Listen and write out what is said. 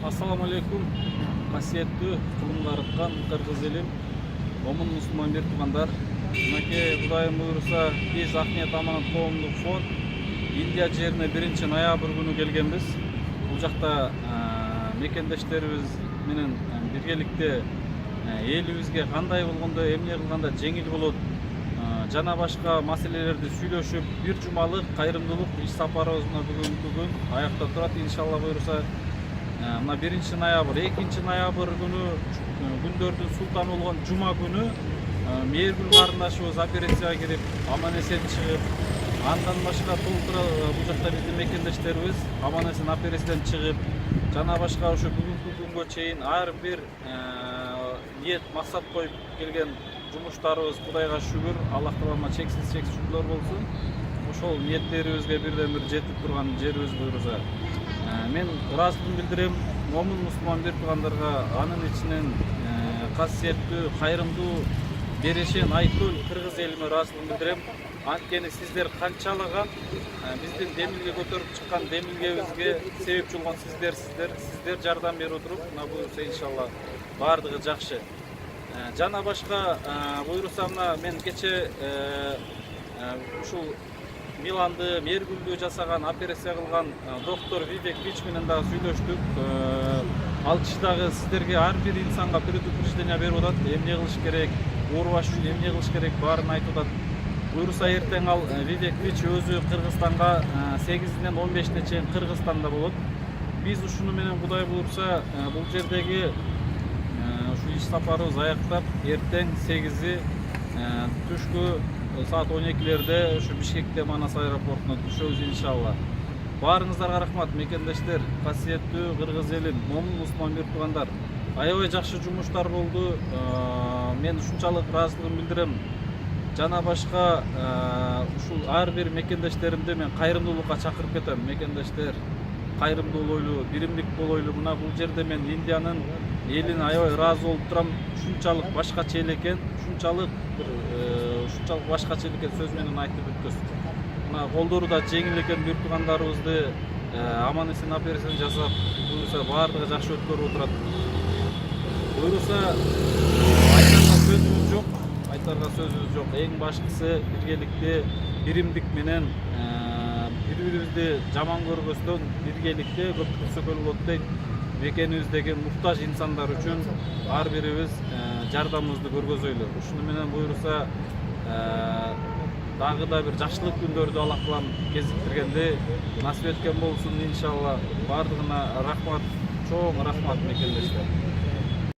Assalamu alaikum. Касиеттүү кулумга арткан кыргыз элим, момун мусулман бир туугандар. Мынакей Кудайым буйруса, биз Ахмет Аманат коомдук фонд Индия жерине 1-ноябрь күнү келгенбиз. Бул жакта мекендештерибиз менен биргеликте элибизге кандай болгондо, эмне кылганда жеңил болот жана башка маселелерди сүйлөшүп, бир жумалык кайрымдуулук иш сапарыбызга бүгүнкү күн аяктап турат. Иншалла буйруса, мына 1-ноябрь, 2-ноябрь күнү күндөрдүн султаны болгон жума күнү мээргүл карындашыбыз операцияга кирип, аман эсен чыгып, андан башка толтура бул жакта биздин мекендештерибиз аман эсен операциядан чыгып, жана башка ушу бүгүнкү күнгө чейин ар бир ниет, максат коюп келген жумуштарыбыз Кудайга шүгүр, Аллах Таалама чексиз шүгүрлөр болсун. Ошол ниеттерибизге бирден бир жетип турган жерибиз буйруса. Мен ыраазычылык билдирем момун мусулман бир туугандарга, анын ичинен касиеттүү, кайрымдуу, берешен, айтөл кыргыз элиме ыраазычылык билдирем. Анткени сиздер канчалаган биздин демилге көтөрүп чыккан демилгебизге себепчи болгон сиздер жардам берип туруп, мына буюрса иншалла баардыгы жакшы. Жана башка буйруса, мына мен кече ушул Миланды, мээргүлдү жасаган, операция кылган доктор Вивек Вич менен дагы сүйлөштүк. Ал киши дагы сиздерге ар бир инсанга предупреждение берип атат, эмне кылыш керек, оорубаш үчүн эмне кылыш керек баарын айтып атат. Буйруса эртең ал Вивек Вич өзү Кыргызстанга 8-ден 15-не чейин Кыргызстанда болот. Биз ушуну менен Кудай буйруса бул жердеги ушу иш сапарыбыз аяктап, эртең 8 түшкү саат 12-лерде ушу Бишкекте Манас аэропортуна түшөбүз иншалла. Баарыңыздарга рахмат мекендештер, касиеттүү кыргыз элим, момун мусулман бир туугандар. Аябай жакшы жумуштар болду. Мен ушунчалык ыраазычылыгымды билдирем. Жана башка ушул ар бир мекендештеримди мен кайрымдуулукка чакырып кетем. Мекендештер, кайрымдуу болойлу, биримдик болойлу. Мына бул жерде мен Индиянын элине аябай ыраазы болуп турам. Ушунчалык башкача эл экен, ушунчалык башкача эл экен сөз менен айтып өткөз. Мына колдору да жеңил экен бир туугандарыбызды аман эсен операцияны жасап, буюрса баардыгы жакшы өткөрүп отурат. Буюрса айтарга сөзүбүз жок. Эң башкысы биргеликте, биримдик менен бири-бирибизди жаман көрбөстөн биргеликте көптүк сөкөл болот дейт. Мекенибиздеги муктаж инсандар үчүн ар бирибиз жардамыбызды көргөзөйлү. Ушуну менен буйруса дагы да бир жакшылык күндөрдү Аллах Таалам кезиктиргенде насип эткен болсун иншалла. Баардыгына рахмат, чоң рахмат мекендештер.